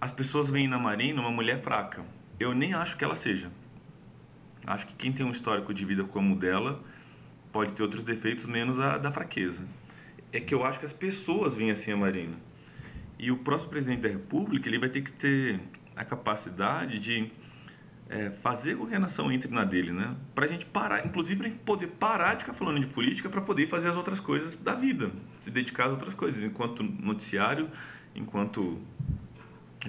as pessoas veem na Marina uma mulher fraca. Eu nem acho que ela seja. Acho que quem tem um histórico de vida como o dela pode ter outros defeitos menos a da fraqueza. É que eu acho que as pessoas veem assim a Marina. E o próximo presidente da República, ele vai ter que ter a capacidade de fazer com que a nação entre na dele, né? Pra gente parar, inclusive pra gente poder parar de ficar falando de política para poder fazer as outras coisas da vida, se dedicar às outras coisas, enquanto noticiário, enquanto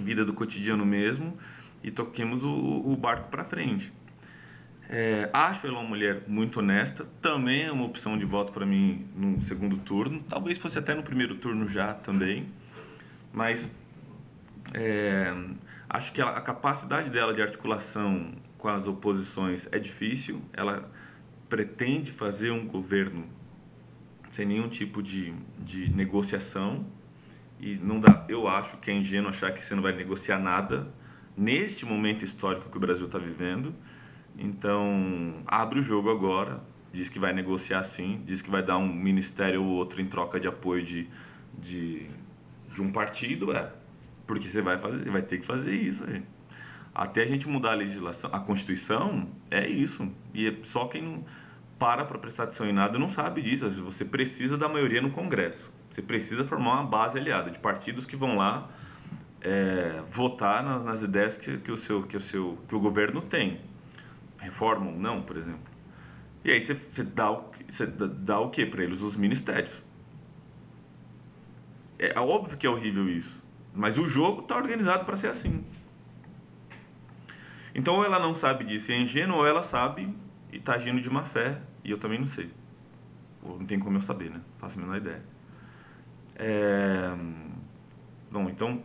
vida do cotidiano mesmo, e toquemos o barco para frente. Acho ela uma mulher muito honesta, também é uma opção de voto para mim no segundo turno, talvez fosse até no primeiro turno já também, mas é, acho que a capacidade dela de articulação com as oposições é difícil. Ela pretende fazer um governo sem nenhum tipo de negociação. E não dá, eu acho que é ingênuo achar que você não vai negociar nada neste momento histórico que o Brasil está vivendo. Então, abre o jogo agora, diz que vai negociar sim, diz que vai dar um ministério ou outro em troca de apoio de, de um partido, porque você vai fazer, vai ter que fazer isso aí. Até a gente mudar a legislação, a Constituição, é isso. E só quem não para prestar atenção em nada não sabe disso. Às vezes você precisa da maioria no Congresso. Você precisa formar uma base aliada de partidos que vão lá votar nas ideias que o governo tem. Reforma ou não, por exemplo. E aí você dá o que para eles? Os ministérios. É óbvio que é horrível isso. Mas o jogo está organizado para ser assim. Então ou ela não sabe disso e é ingênua, ou ela sabe e está agindo de má fé. E eu também não sei. Ou não tem como eu saber, né? Faço a menor ideia. Bom, então,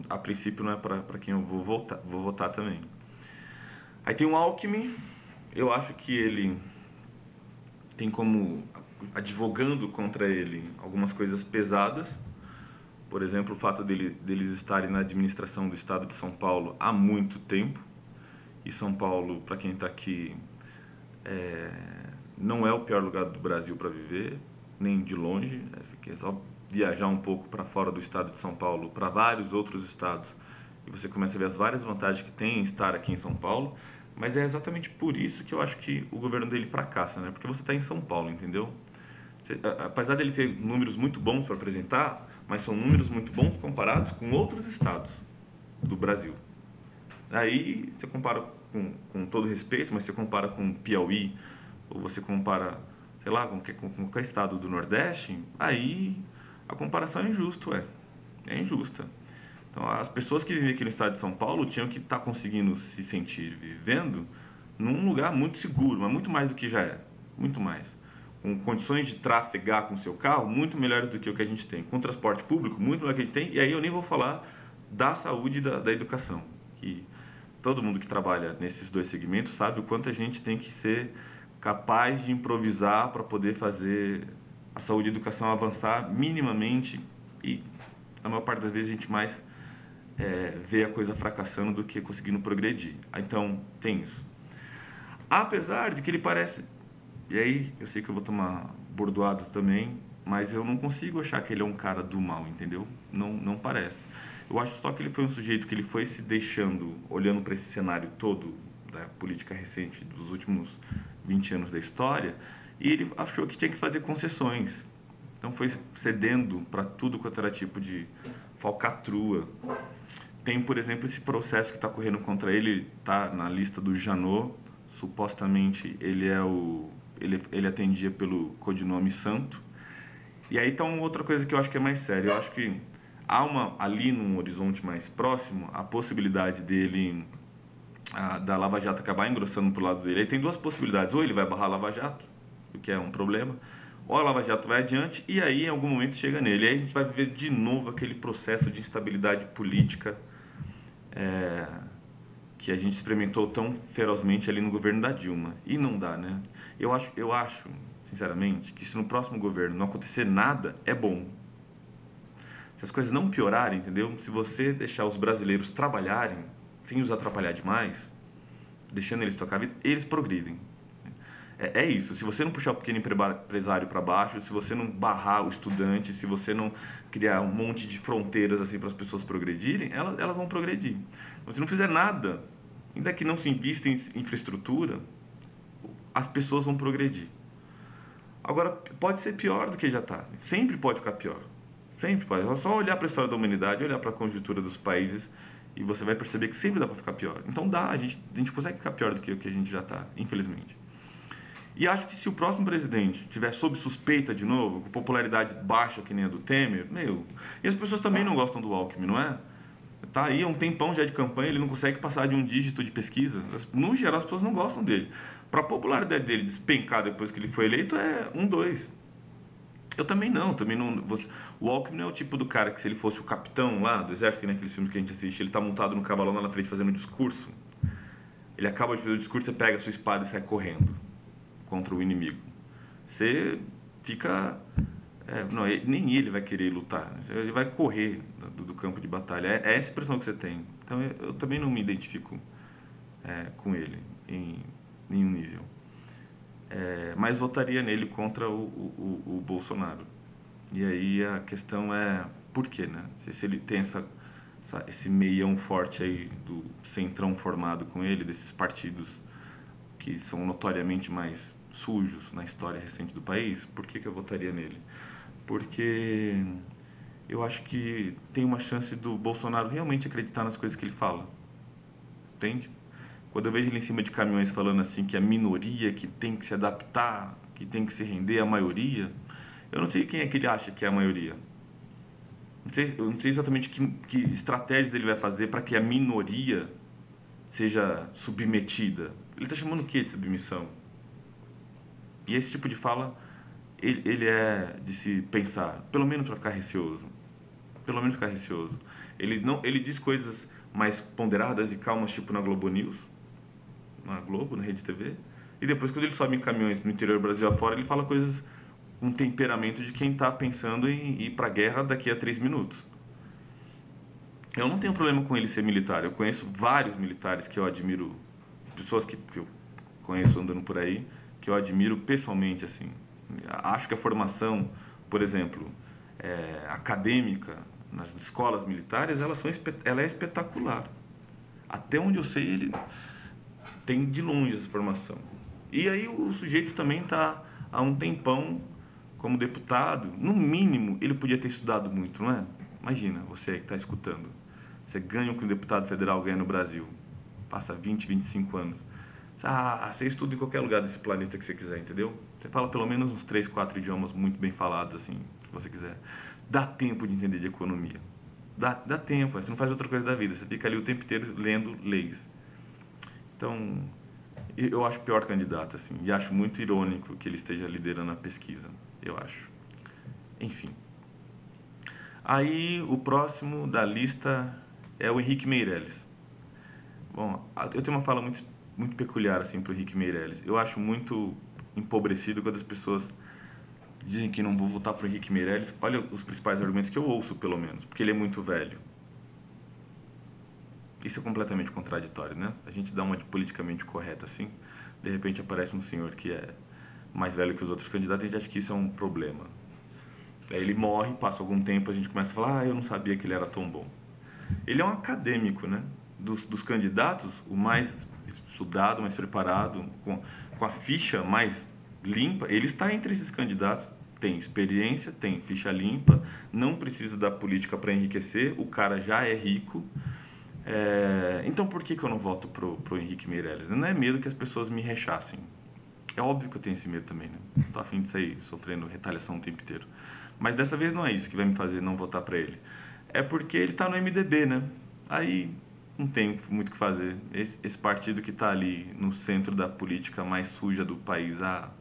a princípio não é para quem eu vou votar também. Aí tem o Alckmin, eu acho que ele tem como, advogando contra ele, algumas coisas pesadas. Por exemplo, o fato deles estarem na administração do estado de São Paulo há muito tempo. E São Paulo, para quem está aqui, não é o pior lugar do Brasil para viver, nem de longe. É só viajar um pouco para fora do estado de São Paulo, para vários outros estados, e você começa a ver as várias vantagens que tem em estar aqui em São Paulo. Mas é exatamente por isso que eu acho que o governo dele fracassa, né? Porque você está em São Paulo, entendeu? Apesar dele ter números muito bons para apresentar, mas são números muito bons comparados com outros estados do Brasil. Aí você compara com todo respeito, mas você compara com Piauí, ou você compara, sei lá, com qualquer estado do Nordeste, aí a comparação é injusta, é injusta. Então, as pessoas que vivem aqui no estado de São Paulo tinham que estar conseguindo se sentir vivendo num lugar muito seguro, mas muito mais do que já é, muito mais. Com condições de trafegar com o seu carro muito melhores do que o que a gente tem. Com transporte público muito melhor que a gente tem. E aí eu nem vou falar da saúde e da educação. Que todo mundo que trabalha nesses dois segmentos sabe o quanto a gente tem que ser capaz de improvisar para poder fazer a saúde e a educação avançar minimamente. E a maior parte das vezes a gente mais vê a coisa fracassando do que conseguindo progredir. Então, tem isso. Apesar de que ele parece... E aí, eu sei que eu vou tomar bordoadas também, mas eu não consigo achar que ele é um cara do mal, entendeu? Não parece. Eu acho só que ele foi um sujeito que ele foi se deixando, olhando para esse cenário todo da política recente dos últimos 20 anos da história, e ele achou que tinha que fazer concessões. Então foi cedendo para tudo quanto era tipo de falcatrua. Tem, por exemplo, esse processo que está correndo contra ele, está na lista do Janot. Supostamente ele atendia pelo codinome Santo. E aí está uma outra coisa que eu acho que é mais séria. Eu acho que há ali num horizonte mais próximo a possibilidade da Lava Jato acabar engrossando pro lado dele. Aí tem duas possibilidades: ou ele vai barrar a Lava Jato, o que é um problema, ou a Lava Jato vai adiante e aí em algum momento chega nele. E aí a gente vai viver de novo aquele processo de instabilidade política que a gente experimentou tão ferozmente ali no governo da Dilma. E não dá, né? Eu acho, sinceramente, que se no próximo governo não acontecer nada, é bom. Se as coisas não piorarem, entendeu? Se você deixar os brasileiros trabalharem, sem os atrapalhar demais, deixando eles tocar a vida, eles progridem. É isso. Se você não puxar o pequeno empresário para baixo, se você não barrar o estudante, se você não criar um monte de fronteiras assim para as pessoas progredirem, elas vão progredir. Então, se não fizer nada, ainda que não se invista em infraestrutura, as pessoas vão progredir. Agora, pode ser pior do que já está. Sempre pode ficar pior. Sempre pode. É só olhar para a história da humanidade, olhar para a conjuntura dos países e você vai perceber que sempre dá para ficar pior. Então dá, a gente consegue ficar pior do que o que a gente já está, infelizmente. E acho que se o próximo presidente tiver sob suspeita de novo, com popularidade baixa que nem a do Temer, meu. E as pessoas também não gostam do Alckmin, não é? Tá aí há um tempão já de campanha, ele não consegue passar de um dígito de pesquisa. No geral, as pessoas não gostam dele. Para a popularidade dele despencar depois que ele foi eleito é 1, 2. Eu também não. O Alckmin é o tipo do cara que, se ele fosse o capitão lá do exército, que nem aqueles filmes que a gente assiste, ele tá montado no cavalão lá na frente fazendo um discurso. Ele acaba de fazer o discurso, você pega a sua espada e sai correndo contra o inimigo. Você fica. Não, nem ele vai querer lutar, né? Ele vai correr do campo de batalha. É essa a impressão que você tem. Então eu também não me identifico com ele em nenhum nível. Mas votaria nele contra o Bolsonaro. E aí a questão é por quê, né? Se ele tem esse meião forte aí do centrão formado com ele, desses partidos que são notoriamente mais sujos na história recente do país, por que eu votaria nele? Porque eu acho que tem uma chance do Bolsonaro realmente acreditar nas coisas que ele fala. Entende? Quando eu vejo ele em cima de caminhões falando assim que a minoria que tem que se adaptar, que tem que se render à maioria, eu não sei quem é que ele acha que é a maioria. Eu não sei exatamente que estratégias ele vai fazer para que a minoria seja submetida. Ele está chamando o que de submissão? E esse tipo de fala, ele é de se pensar, pelo menos para ficar receoso. Pelo menos ficar receoso. Ele diz coisas mais ponderadas e calmas, tipo na Globo News, na Globo, na Rede TV. E depois, quando ele sobe em caminhões no interior do Brasil afora, ele fala coisas com um temperamento de quem está pensando em ir para a guerra daqui a 3 minutos. Eu não tenho problema com ele ser militar. Eu conheço vários militares que eu admiro, pessoas que eu conheço andando por aí, que eu admiro pessoalmente, assim. Acho que a formação, por exemplo, acadêmica nas escolas militares, ela é espetacular. Até onde eu sei, ele tem de longe essa formação. E aí o sujeito também está há um tempão como deputado. No mínimo, ele podia ter estudado muito, não é? Imagina, você que está escutando. Você ganha o que um deputado federal ganha no Brasil. Passa 20, 25 anos. Você estuda em qualquer lugar desse planeta que você quiser, entendeu? Você fala pelo menos uns 3, 4 idiomas muito bem falados, assim, se você quiser. Dá tempo de entender de economia. Dá tempo, você não faz outra coisa da vida. Você fica ali o tempo inteiro lendo leis. Então, eu acho o pior candidato, assim. E acho muito irônico que ele esteja liderando a pesquisa, eu acho. Enfim. Aí, o próximo da lista é o Henrique Meirelles. Bom, eu tenho uma fala muito peculiar, assim, pro Henrique Meirelles. Eu acho muito empobrecido quando as pessoas dizem que não vou votar pro Henrique Meirelles. Olha os principais argumentos que eu ouço, pelo menos. Porque ele é muito velho. Isso é completamente contraditório, né? A gente dá uma de politicamente correta, assim. De repente aparece um senhor que é mais velho que os outros candidatos e a gente acha que isso é um problema. Aí ele morre, passa algum tempo, a gente começa a falar, eu não sabia que ele era tão bom. Ele é um acadêmico, né? Dos candidatos, o mais estudado, mais preparado, com a ficha mais limpa, ele está entre esses candidatos. Tem experiência, tem ficha limpa, não precisa da política para enriquecer, o cara já é rico. Então por que eu não voto pro Henrique Meirelles? Não é medo que as pessoas me rechassem. É óbvio que eu tenho esse medo também, né? Não tô a fim de sair sofrendo retaliação o tempo inteiro. Mas dessa vez não é isso que vai me fazer não votar para ele. É porque ele tá no MDB, né? Aí não tem muito o que fazer. Esse partido que está ali no centro da política mais suja do país há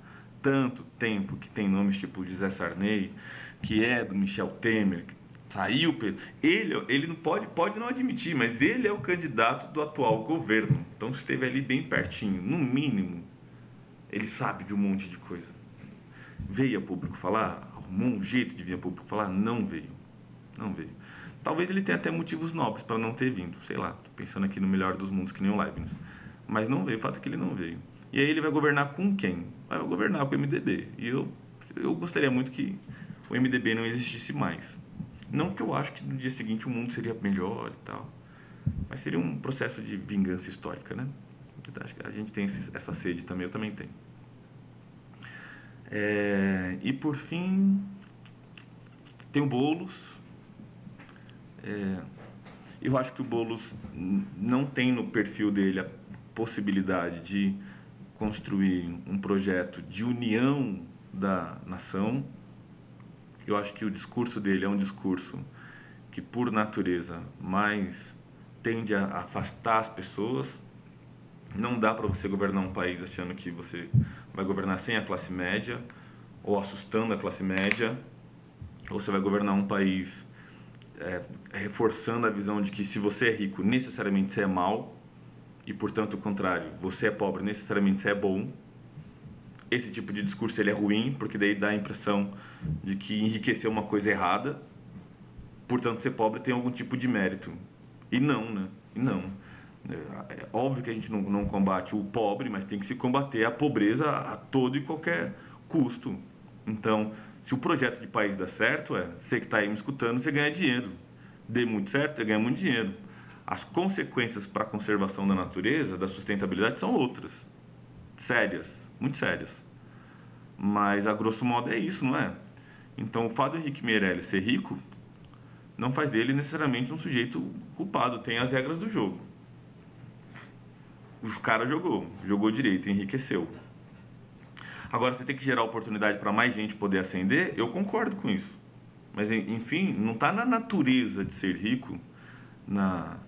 tanto tempo, que tem nomes tipo José Sarney, que é do Michel Temer, que saiu... Ele não pode não admitir, mas ele é o candidato do atual governo. Então esteve ali bem pertinho. No mínimo, ele sabe de um monte de coisa. Veio a público falar? Arrumou um jeito de vir a público falar? Não veio. Não veio. Talvez ele tenha até motivos nobres para não ter vindo, sei lá, tô pensando aqui no melhor dos mundos, que nem o Leibniz. Mas não veio, o fato é que ele não veio. E aí ele vai governar com quem? Vai governar com o MDB. E eu gostaria muito que o MDB não existisse mais. Não que eu acho que no dia seguinte o mundo seria melhor e tal, mas seria um processo de vingança histórica, né? Acho que a gente tem essa sede também, eu também tenho. E por fim, tem o Boulos. Eu acho que o Boulos não tem no perfil dele a possibilidade de construir um projeto de união da nação. Eu acho que o discurso dele é um discurso que, por natureza, mais tende a afastar as pessoas. Não dá para você governar um país achando que você vai governar sem a classe média, ou assustando a classe média, ou você vai governar um país reforçando a visão de que se você é rico, necessariamente você é mau, e portanto o contrário, você é pobre, necessariamente você é bom. Esse tipo de discurso ele é ruim, porque daí dá a impressão de que enriquecer uma coisa errada, portanto ser pobre tem algum tipo de mérito. E não, né? E não. É óbvio que a gente não combate o pobre, mas tem que se combater a pobreza a todo e qualquer custo. Então, se o projeto de país dá certo, você que está aí me escutando, você ganha dinheiro. Dê muito certo, você ganha muito dinheiro. As consequências para a conservação da natureza, da sustentabilidade, são outras. Sérias, muito sérias. Mas, a grosso modo, é isso, não é? Então, o fato do Henrique Meirelles ser rico não faz dele necessariamente um sujeito culpado. Tem as regras do jogo. O cara jogou direito, enriqueceu. Agora, você tem que gerar oportunidade para mais gente poder ascender, eu concordo com isso. Mas, enfim, não está na natureza de ser rico, na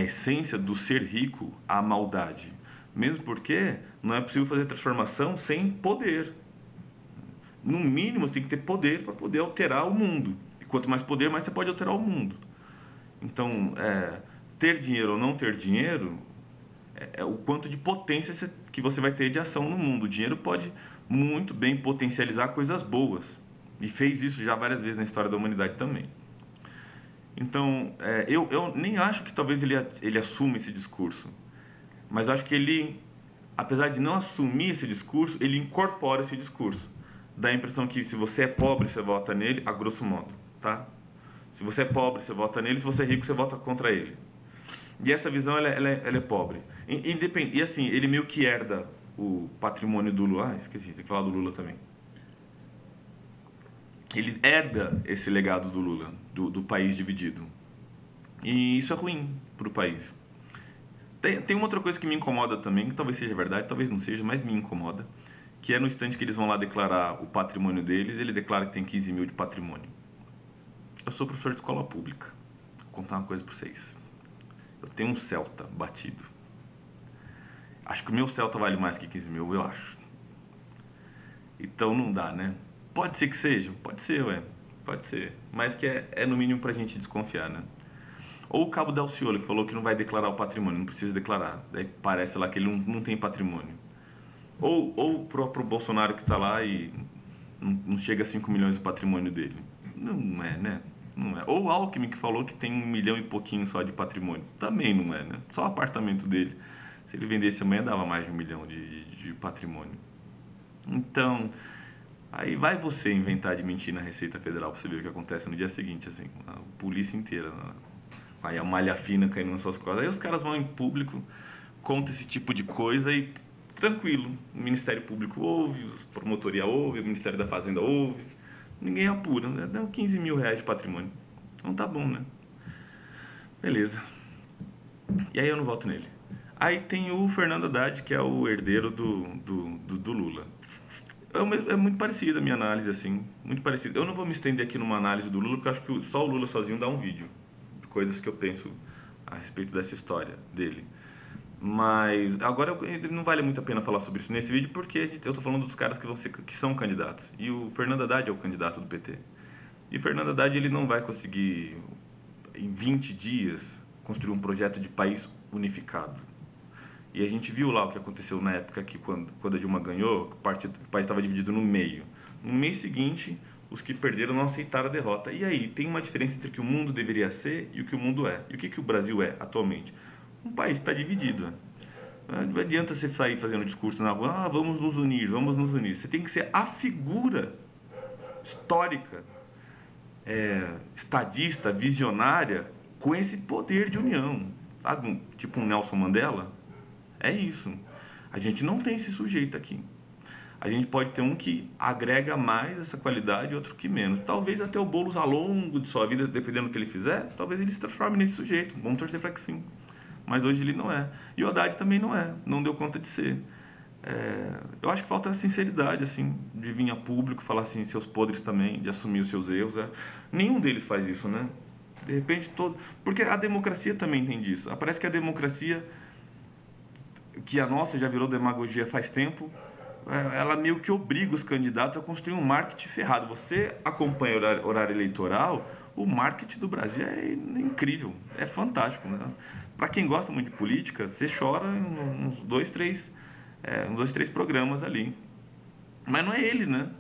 essência do ser rico, a maldade. Mesmo porque não é possível fazer transformação sem poder. No mínimo, você tem que ter poder para poder alterar o mundo. E quanto mais poder, mais você pode alterar o mundo. Então, ter dinheiro ou não ter dinheiro é o quanto de potência que você vai ter de ação no mundo. O dinheiro pode muito bem potencializar coisas boas. E fez isso já várias vezes na história da humanidade também. Então, eu nem acho que talvez ele assuma esse discurso. Mas eu acho que ele, apesar de não assumir esse discurso, ele incorpora esse discurso. Dá a impressão que se você é pobre, você vota nele, a grosso modo, tá? Se você é pobre, você vota nele, se você é rico, você vota contra ele. E essa visão, ela é pobre. E assim, ele meio que herda o patrimônio do Lula. Ah, esqueci, tem que falar do Lula também. Ele herda esse legado do Lula, do país dividido. E isso é ruim para o país. Tem uma outra coisa que me incomoda também, que talvez seja verdade, talvez não seja, mas me incomoda, que é no instante que eles vão lá declarar o patrimônio deles, ele declara que tem 15 mil de patrimônio. Eu sou professor de escola pública. Vou contar uma coisa para vocês. Eu tenho um Celta batido. Acho que o meu Celta vale mais que 15 mil, eu acho. Então não dá, né? Pode ser que seja, pode ser, pode ser. Mas que é no mínimo pra gente desconfiar, né? Ou o Cabo Daciolo, que falou que não vai declarar o patrimônio, não precisa declarar. Daí parece lá que ele não tem patrimônio. Ou o próprio Bolsonaro que tá lá e não chega a 5 milhões de patrimônio dele. Não é, né? Não é. Ou o Alckmin que falou que tem 1 milhão e pouquinho só de patrimônio. Também não é, né? Só o apartamento dele. Se ele vendesse amanhã, dava mais de 1 milhão de patrimônio. Então, aí vai você inventar de mentir na Receita Federal pra você ver o que acontece no dia seguinte, assim. A polícia inteira. Aí a malha fina caindo nas suas costas. Aí os caras vão em público, contam esse tipo de coisa e tranquilo. O Ministério Público ouve, a promotoria ouve, o Ministério da Fazenda ouve. Ninguém apura, né? Deu 15 mil reais de patrimônio. Então tá bom, né? Beleza. E aí eu não voto nele. Aí tem o Fernando Haddad, que é o herdeiro do Lula. É muito parecida a minha análise, assim. Muito parecida. Eu não vou me estender aqui numa análise do Lula, porque eu acho que só o Lula sozinho dá um vídeo. De coisas que eu penso a respeito dessa história dele. Mas agora não vale muito a pena falar sobre isso nesse vídeo, porque eu tô falando dos caras que são candidatos. E o Fernando Haddad é o candidato do PT. E o Fernando Haddad ele não vai conseguir, em 20 dias, construir um projeto de país unificado. E a gente viu lá o que aconteceu na época que quando a Dilma ganhou, o país estava dividido no meio. No mês seguinte, os que perderam não aceitaram a derrota. E aí, tem uma diferença entre o que o mundo deveria ser e o que o mundo é. E o que o Brasil é atualmente? Um país está dividido. Não adianta você sair fazendo discurso na rua, ah, vamos nos unir, vamos nos unir. Você tem que ser a figura histórica, estadista, visionária, com esse poder de união. Sabe, tipo um Nelson Mandela? É isso. A gente não tem esse sujeito aqui. A gente pode ter um que agrega mais essa qualidade e outro que menos. Talvez até o Boulos, ao longo de sua vida, dependendo do que ele fizer, talvez ele se transforme nesse sujeito. Vamos torcer para que sim. Mas hoje ele não é. E o Haddad também não é. Não deu conta de ser. Eu acho que falta sinceridade, assim, de vir a público, falar assim, seus podres também, de assumir os seus erros. Nenhum deles faz isso, né? De repente todo... Porque a democracia também tem disso. Parece que a democracia, que a nossa já virou demagogia faz tempo, ela meio que obriga os candidatos a construir um marketing ferrado. Você acompanha o horário eleitoral, o marketing do Brasil é incrível, é fantástico, né? Para quem gosta muito de política, você chora em uns dois, três programas ali. Mas não é ele, né?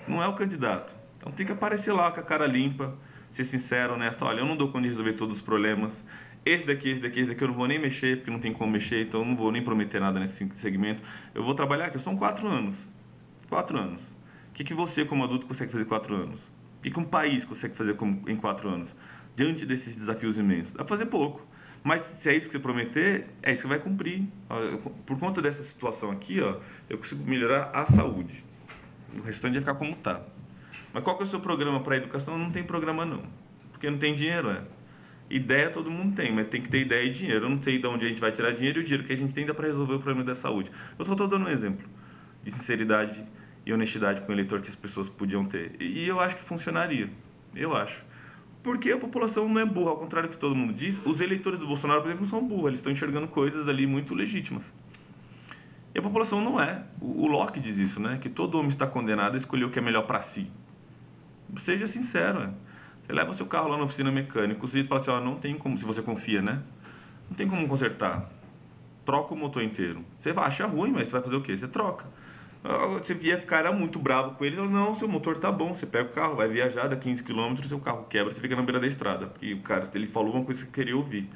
Não é o candidato. Então tem que aparecer lá com a cara limpa, ser sincero, honesto. Olha, eu não dou conta de resolver todos os problemas. Esse daqui eu não vou nem mexer, porque não tem como mexer, então eu não vou nem prometer nada nesse segmento. Eu vou trabalhar aqui, são 4 anos. 4 anos. O que você, como adulto, consegue fazer em 4 anos? O que um país consegue fazer em 4 anos? Diante desses desafios imensos? Dá pra fazer pouco. Mas se é isso que você prometer, é isso que vai cumprir. Por conta dessa situação aqui, ó, eu consigo melhorar a saúde. O restante vai ficar como está. Mas qual que é o seu programa para a educação? Não tem programa não. Porque não tem dinheiro, Ideia todo mundo tem, mas tem que ter ideia e dinheiro. Eu não sei de onde a gente vai tirar dinheiro e o dinheiro que a gente tem dá para resolver o problema da saúde. Eu só estou dando um exemplo de sinceridade e honestidade com o eleitor que as pessoas podiam ter. E eu acho que funcionaria. Eu acho. Porque a população não é burra, ao contrário do que todo mundo diz. Os eleitores do Bolsonaro, por exemplo, não são burros. Eles estão enxergando coisas ali muito legítimas. E a população não é. O Locke diz isso, né? Que todo homem está condenado a escolher o que é melhor para si. Seja sincero, Você leva seu carro lá na oficina mecânica, o sujeito fala assim, ó, não tem como, se você confia, né? Não tem como consertar. Troca o motor inteiro. Você vai achar ruim, mas você vai fazer o quê? Você troca. Você via ficar muito bravo com ele, não, seu motor tá bom, você pega o carro, vai viajar, dá 15 km, seu carro quebra, você fica na beira da estrada. Porque o cara, ele falou uma coisa que eu queria ouvir.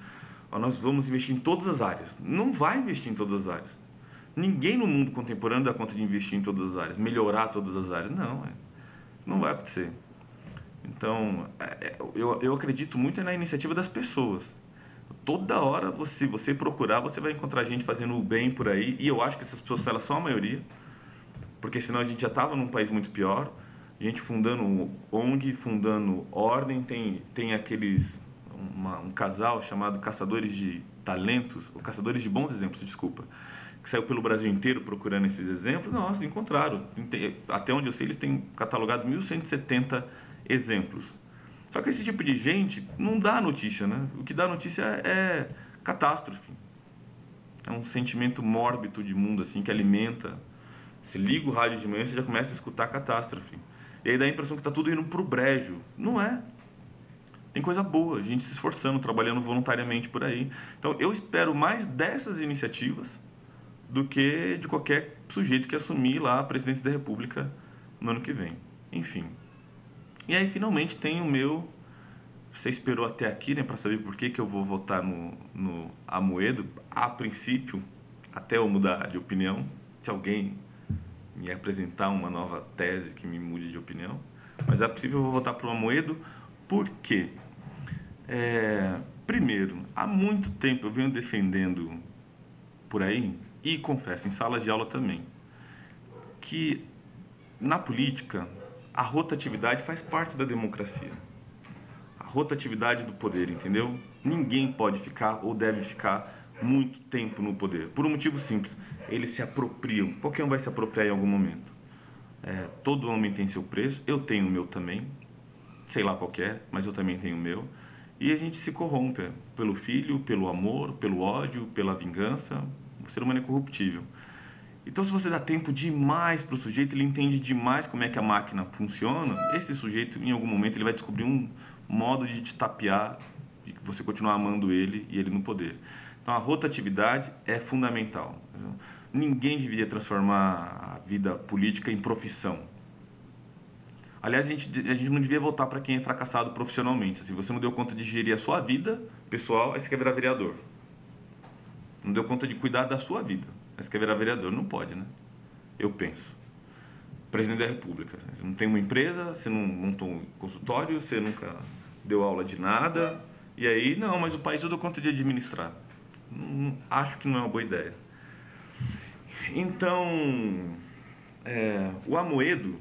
Ó, nós vamos investir em todas as áreas. Não vai investir em todas as áreas. Ninguém no mundo contemporâneo dá conta de investir em todas as áreas, melhorar todas as áreas. Não, não vai acontecer. Então, eu acredito muito na iniciativa das pessoas. Toda hora, se você procurar, você vai encontrar gente fazendo o bem por aí. E eu acho que essas pessoas, elas são a maioria. Porque senão a gente já estava num país muito pior. Gente fundando ONG, fundando ordem. Tem um casal chamado Caçadores de Talentos, ou Caçadores de Bons Exemplos, desculpa, que saiu pelo Brasil inteiro procurando esses exemplos. Nossa, encontraram. Até onde eu sei, eles têm catalogado 1.170 exemplos. Só que esse tipo de gente não dá notícia, né? O que dá notícia é catástrofe. É um sentimento mórbido de mundo, assim, que alimenta. Você liga o rádio de manhã, você já começa a escutar catástrofe. E aí dá a impressão que está tudo indo pro brejo. Não é. Tem coisa boa, gente se esforçando, trabalhando voluntariamente por aí. Então, eu espero mais dessas iniciativas do que de qualquer sujeito que assumir lá a presidência da República no ano que vem. Enfim. E aí, finalmente, tem o meu... Você esperou até aqui, né, para saber por que eu vou votar no Amoedo, a princípio, até eu mudar de opinião, se alguém me apresentar uma nova tese que me mude de opinião. Mas, a princípio, eu vou votar para o Amoedo, por quê? Primeiro, há muito tempo eu venho defendendo por aí, e confesso, em salas de aula também, que na política a rotatividade faz parte da democracia. A rotatividade do poder, entendeu? Ninguém pode ficar ou deve ficar muito tempo no poder. Por um motivo simples, eles se apropriam. Qualquer um vai se apropriar em algum momento. Todo homem tem seu preço, eu tenho o meu também. Sei lá qual é, mas eu também tenho o meu. E a gente se corrompe pelo filho, pelo amor, pelo ódio, pela vingança. O ser humano é corruptível. Então, se você dá tempo demais para o sujeito, ele entende demais como é que a máquina funciona, esse sujeito, em algum momento, ele vai descobrir um modo de te tapear, de você continuar amando ele e ele no poder. Então, a rotatividade é fundamental. Ninguém deveria transformar a vida política em profissão. Aliás, a gente não devia votar para quem é fracassado profissionalmente. Se você não deu conta de gerir a sua vida pessoal, aí você quer virar vereador. Não deu conta de cuidar da sua vida. Você quer virar vereador? Não pode, né? Eu penso. Presidente da República. Você não tem uma empresa, você não montou um consultório, você nunca deu aula de nada. E aí, não, mas o país eu dou conta de administrar. Acho que não é uma boa ideia. Então, o Amoedo,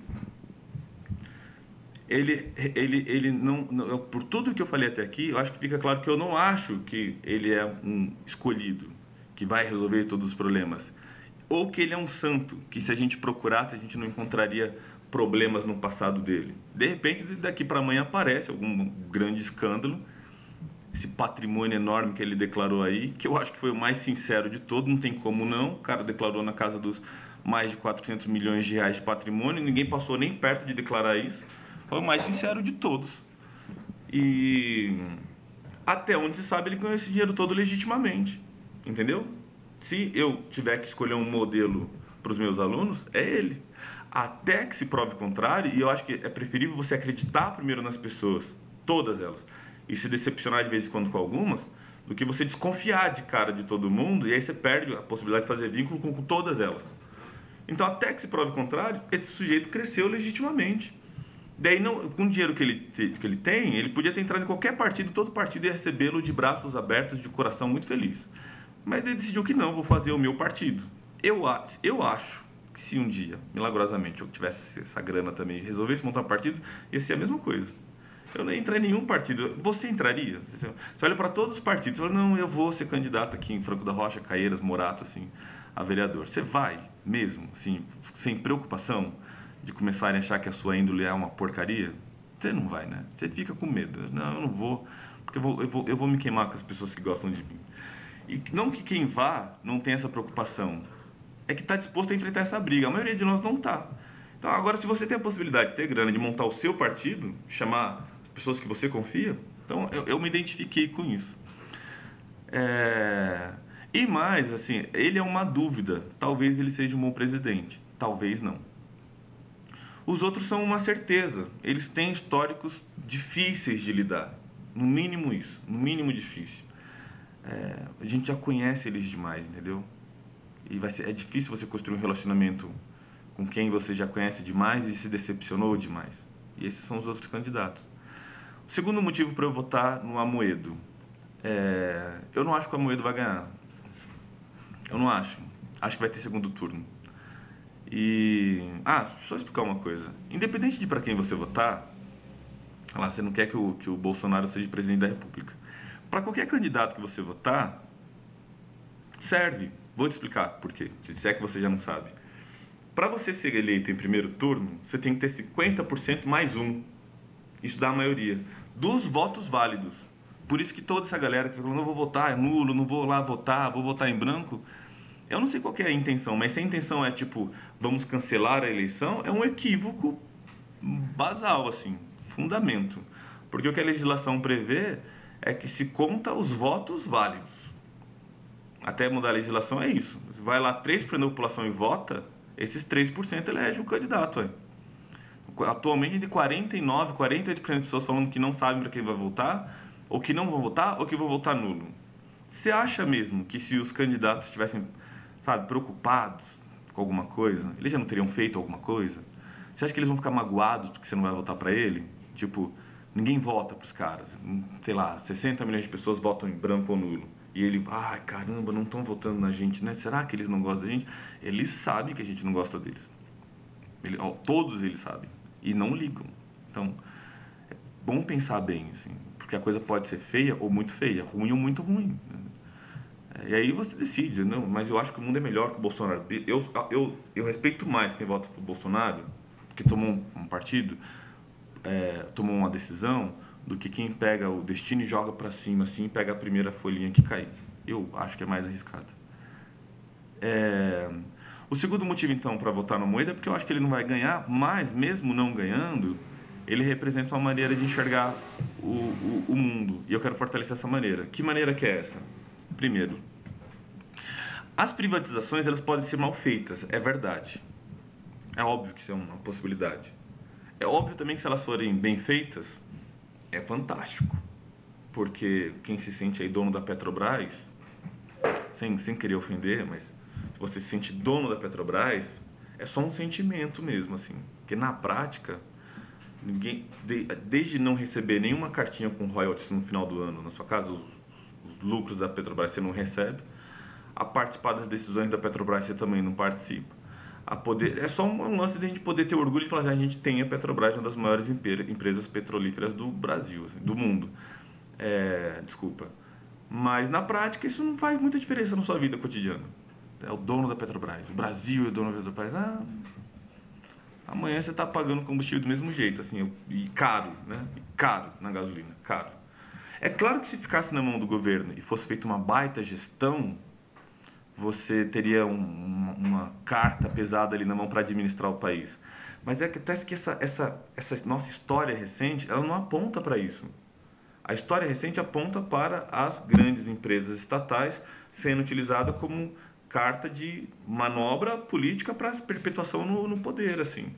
ele não, por tudo que eu falei até aqui, eu acho que fica claro que eu não acho que ele é um escolhido, que vai resolver todos os problemas. Ou que ele é um santo, que se a gente procurasse, a gente não encontraria problemas no passado dele. De repente, daqui para amanhã aparece algum grande escândalo, esse patrimônio enorme que ele declarou aí, que eu acho que foi o mais sincero de todos, não tem como não. O cara declarou na casa dos mais de 400 milhões de reais de patrimônio, ninguém passou nem perto de declarar isso. Foi o mais sincero de todos. E até onde se sabe, ele ganhou esse dinheiro todo legitimamente, entendeu? Se eu tiver que escolher um modelo para os meus alunos, é ele. Até que se prove o contrário, e eu acho que é preferível você acreditar primeiro nas pessoas, todas elas, e se decepcionar de vez em quando com algumas, do que você desconfiar de cara de todo mundo, e aí você perde a possibilidade de fazer vínculo com todas elas. Então, até que se prove o contrário, esse sujeito cresceu legitimamente. Daí, não, com o dinheiro que ele tem, ele podia ter entrado em qualquer partido, todo partido ia recebê-lo de braços abertos, de coração muito feliz. Mas ele decidiu que não, vou fazer o meu partido. Eu acho que se um dia, milagrosamente, eu tivesse essa grana também e resolvesse montar um partido, ia ser a mesma coisa. Eu não ia entrar em nenhum partido. Você entraria? Você olha para todos os partidos e fala, não, eu vou ser candidato aqui em Franco da Rocha, Caieiras, Morato, assim, a vereador. Você vai mesmo, assim, sem preocupação de começarem a achar que a sua índole é uma porcaria? Você não vai, né? Você fica com medo. Não, eu não vou, porque eu vou me queimar com as pessoas que gostam de mim. E não que quem vá não tenha essa preocupação, é que está disposto a enfrentar essa briga. A maioria de nós não está. Então, agora, se você tem a possibilidade de ter grana, de montar o seu partido, chamar as pessoas que você confia, então eu me identifiquei com isso. E mais, assim, ele é uma dúvida. Talvez ele seja um bom presidente, talvez não. Os outros são uma certeza. Eles têm históricos difíceis de lidar. No mínimo isso, no mínimo difícil. A gente já conhece eles demais, entendeu? E é difícil você construir um relacionamento com quem você já conhece demais e se decepcionou demais. E esses são os outros candidatos. O segundo motivo para eu votar no Amoedo. Eu não acho que o Amoedo vai ganhar. Eu não acho. Acho que vai ter segundo turno. Só explicar uma coisa. Independente de para quem você votar, você não quer que o Bolsonaro seja presidente da República. Para qualquer candidato que você votar, serve. Vou te explicar por quê, se disser que você já não sabe. Para você ser eleito em primeiro turno, você tem que ter 50% mais um. Isso dá a maioria. Dos votos válidos. Por isso que toda essa galera que falou, não vou votar, é nulo, não vou lá votar, vou votar em branco. Eu não sei qual que é a intenção, mas se a intenção é tipo, vamos cancelar a eleição, é um equívoco basal, assim, fundamento. Porque o que a legislação prevê é que se conta os votos válidos. Até mudar a legislação é isso. Você vai lá 3% da população e vota, esses 3% elege o candidato. Atualmente, de 49%, 48% de pessoas falando que não sabem para quem vai votar, ou que não vão votar, ou que vão votar nulo. Você acha mesmo que se os candidatos estivessem, preocupados com alguma coisa, eles já não teriam feito alguma coisa? Você acha que eles vão ficar magoados porque você não vai votar para ele? Tipo, ninguém vota para os caras. Sei lá, 60 milhões de pessoas votam em branco ou nulo. E ele, caramba, não estão votando na gente, né? Será que eles não gostam da gente? Eles sabem que a gente não gosta deles. Todos eles sabem. E não ligam. Então, é bom pensar bem, assim. Porque a coisa pode ser feia ou muito feia, ruim ou muito ruim. E aí você decide, não, mas eu acho que o mundo é melhor que o Bolsonaro. Eu respeito mais quem vota pro Bolsonaro, que tomou um partido, tomou uma decisão, do que quem pega o destino e joga para cima, assim, e pega a primeira folhinha que cair. Eu acho que é mais arriscado. O segundo motivo, então, para votar no Amoedo é porque eu acho que ele não vai ganhar, mas mesmo não ganhando, ele representa uma maneira de enxergar o mundo. E eu quero fortalecer essa maneira. Que maneira que é essa? Primeiro, as privatizações elas podem ser mal feitas, é verdade. É óbvio que isso é uma possibilidade. É óbvio também que se elas forem bem feitas, é fantástico. Porque quem se sente aí dono da Petrobras sem querer ofender, mas você se sente dono da Petrobras, é só um sentimento mesmo, assim. Porque na prática, ninguém, desde não receber nenhuma cartinha com royalties no final do ano, na sua casa, os lucros da Petrobras você não recebe, a participar das decisões da Petrobras você também não participa. É só um lance de a gente poder ter orgulho de falar assim, a gente tem a Petrobras, uma das maiores empresas petrolíferas do Brasil, assim, do mundo. Desculpa. Mas na prática isso não faz muita diferença na sua vida cotidiana. É o dono da Petrobras. O Brasil é o dono da Petrobras. Amanhã você está pagando combustível do mesmo jeito, assim, e caro, né? E caro na gasolina, caro. É claro que se ficasse na mão do governo e fosse feita uma baita gestão, você teria uma carta pesada ali na mão para administrar o país. Mas acontece que essa nossa história recente, ela não aponta para isso. A história recente aponta para as grandes empresas estatais sendo utilizada como carta de manobra política para perpetuação no poder, assim.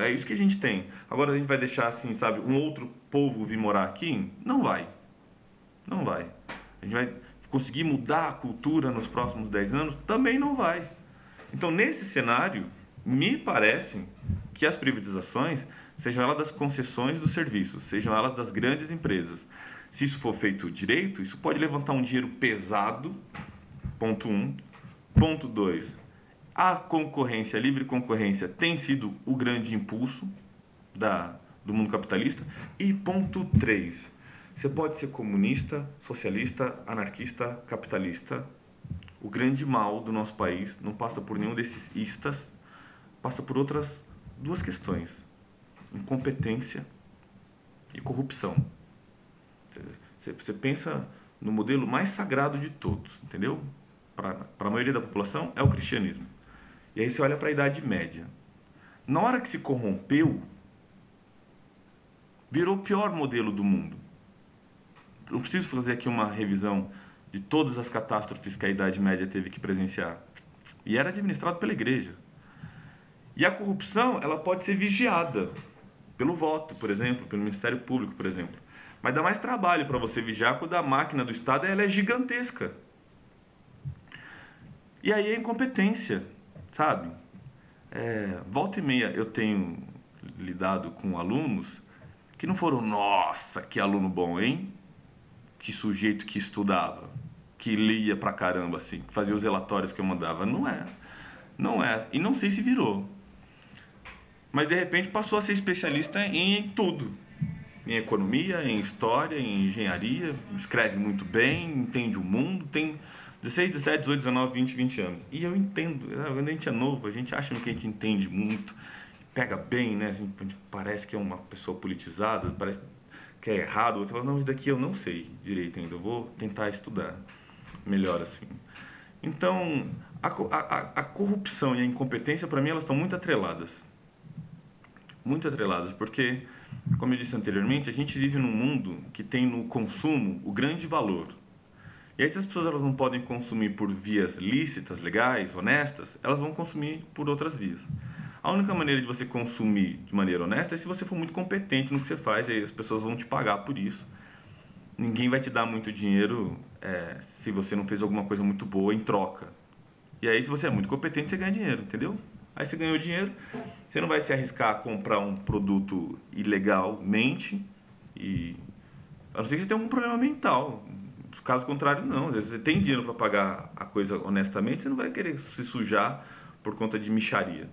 É isso que a gente tem. Agora a gente vai deixar, assim, sabe, um outro povo vir morar aqui? Não vai. Não vai. A gente vai conseguir mudar a cultura nos próximos 10 anos? Também não vai. Então, nesse cenário, me parece que as privatizações, sejam elas das concessões dos serviços, sejam elas das grandes empresas, se isso for feito direito, isso pode levantar um dinheiro pesado, ponto 1. Ponto 2, a concorrência, a livre concorrência, tem sido o grande impulso do mundo capitalista. E ponto 3, você pode ser comunista, socialista, anarquista, capitalista. O grande mal do nosso país não passa por nenhum desses istas, passa por outras duas questões: incompetência e corrupção. Você pensa no modelo mais sagrado de todos, entendeu? Para a maioria da população é o cristianismo. E aí você olha para a Idade Média. Na hora que se corrompeu, virou o pior modelo do mundo. Eu preciso fazer aqui uma revisão de todas as catástrofes que a Idade Média teve que presenciar. E era administrado pela igreja. E a corrupção, ela pode ser vigiada pelo voto, por exemplo, pelo Ministério Público, por exemplo. Mas dá mais trabalho para você vigiar quando a máquina do Estado ela é gigantesca. E aí a incompetência, sabe? Volta e meia eu tenho lidado com alunos que não foram, nossa, que aluno bom, hein? Que sujeito que estudava, que lia pra caramba, assim, que fazia os relatórios que eu mandava. Não é. Não é. E não sei se virou. Mas de repente passou a ser especialista em tudo. Em economia, em história, em engenharia, escreve muito bem, entende o mundo, tem 16, 17, 18, 19, 20 anos. E eu entendo, quando a gente é novo, a gente acha que a gente entende muito, pega bem, né? Assim, parece que é uma pessoa politizada, parece que é errado. Você fala, não, isso daqui eu não sei direito ainda, eu vou tentar estudar melhor assim. Então, a corrupção e a incompetência, para mim, elas estão muito atreladas. Muito atreladas, porque, como eu disse anteriormente, a gente vive num mundo que tem no consumo o grande valor. E aí, se as pessoas elas não podem consumir por vias lícitas, legais, honestas, elas vão consumir por outras vias. A única maneira de você consumir de maneira honesta é se você for muito competente no que você faz, e aí as pessoas vão te pagar por isso. Ninguém vai te dar muito dinheiro se você não fez alguma coisa muito boa em troca. E aí, se você é muito competente, você ganha dinheiro, entendeu? Aí você ganhou dinheiro, você não vai se arriscar a comprar um produto ilegalmente, a não ser que você tenha algum problema mental. Caso contrário, não. Às vezes você tem dinheiro para pagar a coisa honestamente, você não vai querer se sujar por conta de mixaria.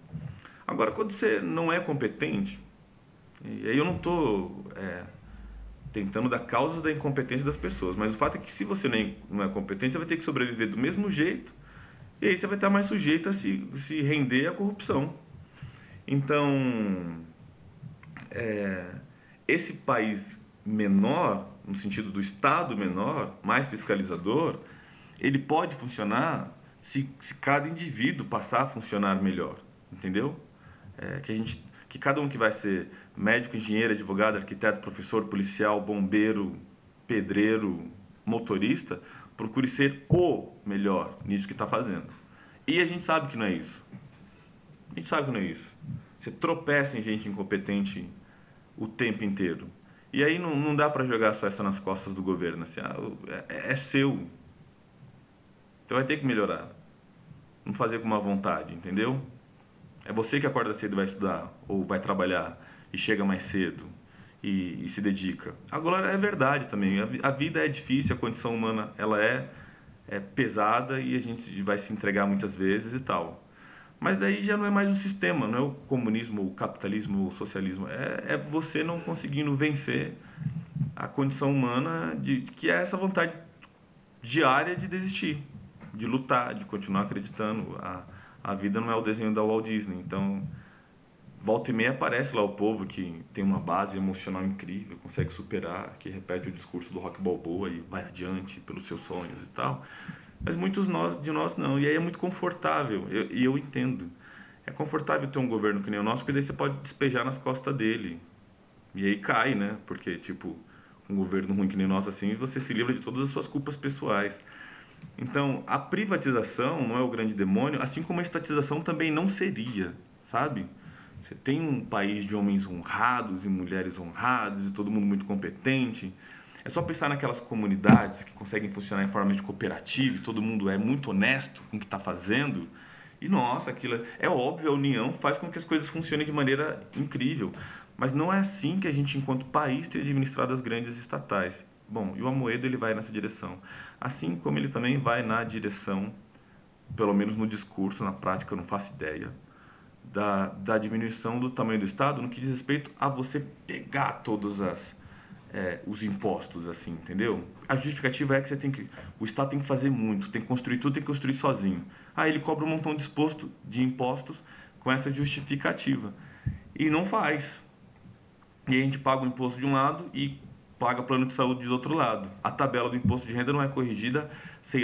Agora, quando você não é competente, e aí eu não estou tentando dar causas da incompetência das pessoas, mas o fato é que se você não é competente, você vai ter que sobreviver do mesmo jeito, e aí você vai estar mais sujeito a se render à corrupção. Então, esse país menor, no sentido do Estado menor, mais fiscalizador, ele pode funcionar se cada indivíduo passar a funcionar melhor, entendeu? Que cada um que vai ser médico, engenheiro, advogado, arquiteto, professor, policial, bombeiro, pedreiro, motorista, procure ser o melhor nisso que está fazendo. E a gente sabe que não é isso. A gente sabe que não é isso. Você tropeça em gente incompetente o tempo inteiro. E aí não dá para jogar só essa nas costas do governo. Assim, é seu. Então vai ter que melhorar. Não fazer com má vontade, entendeu? É você que acorda cedo e vai estudar, ou vai trabalhar e chega mais cedo e se dedica. Agora é verdade também, a vida é difícil, a condição humana ela é pesada e a gente vai se entregar muitas vezes e tal. Mas daí já não é mais o sistema, não é o comunismo, o capitalismo, o socialismo. É você não conseguindo vencer a condição humana que é essa vontade diária de desistir, de lutar, de continuar acreditando. A vida não é o desenho da Walt Disney. Então, volta e meia aparece lá o povo que tem uma base emocional incrível, consegue superar, que repete o discurso do Rock Balboa e vai adiante pelos seus sonhos e tal. Mas de nós não. E aí é muito confortável. E eu entendo. É confortável ter um governo que nem o nosso, porque daí você pode despejar nas costas dele. E aí cai, né? Porque, tipo, um governo ruim que nem o nosso assim, você se livra de todas as suas culpas pessoais. Então, a privatização não é o grande demônio, assim como a estatização também não seria, sabe? Você tem um país de homens honrados e mulheres honradas e todo mundo muito competente. É só pensar naquelas comunidades que conseguem funcionar em forma de cooperativa e todo mundo é muito honesto com o que está fazendo. E nossa, aquilo é óbvio, a união faz com que as coisas funcionem de maneira incrível. Mas não é assim que a gente, enquanto país, tem administrado as grandes estatais. Bom, e o Amoedo ele vai nessa direção. Assim como ele também vai na direção, pelo menos no discurso, na prática eu não faço ideia, da diminuição do tamanho do Estado no que diz respeito a você pegar todos os impostos, assim, entendeu? A justificativa é que o Estado tem que fazer muito, tem que construir tudo, tem que construir sozinho. Aí ele cobra um montão de impostos com essa justificativa. E não faz. E a gente paga o imposto de um lado e paga plano de saúde do outro lado. A tabela do imposto de renda não é corrigida, sei